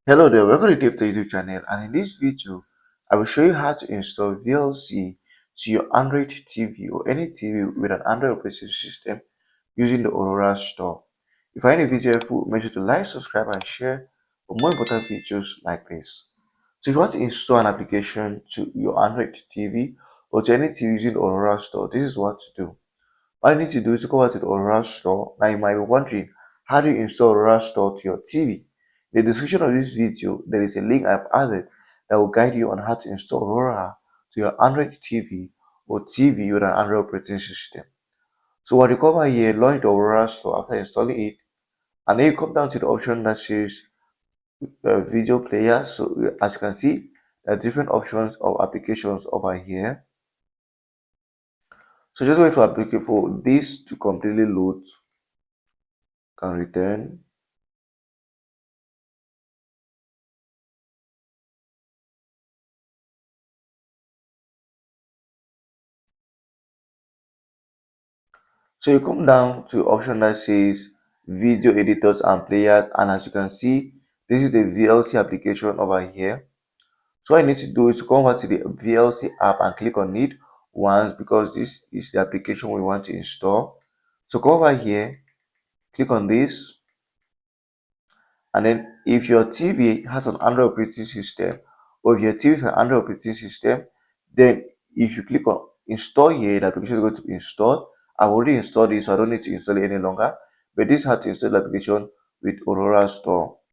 Hello there, welcome to DaveTech YouTube channel, and in this video, I will show you how to install VLC to your Android TV or any TV with an Android operating system using the Aurora Store. If you find the video helpful, make sure to like, subscribe, and share for more important videos like this. So if you want to install an application to your Android TV or to any TV using the Aurora Store, this is what to do. All you need to do is to go over to the Aurora Store. Now you might be wondering, how do you install Aurora Store to your TV? In the description of this video, there is a link I've added that will guide you on how to install Aurora to your Android TV or TV with an Android operating system. So what you come over here, launch the Aurora Store after installing it, and then you come down to the option that says video player. So as you can see, there are different options of applications over here. So just wait for this to completely load. Can return. So you come down to option that says video editors and players, and as you can see, this is the VLC application over here. So what I need to do is to come over to the VLC app and click on it once, because this is the application we want to install. So go over here, click on this, and then if your TV has an Android operating system, or if your TV is an Android operating system, then if you click on install here, the application is going to be installed. I've already installed it, so I don't need to install it any longer. But this is how to install the application with Aurora Store.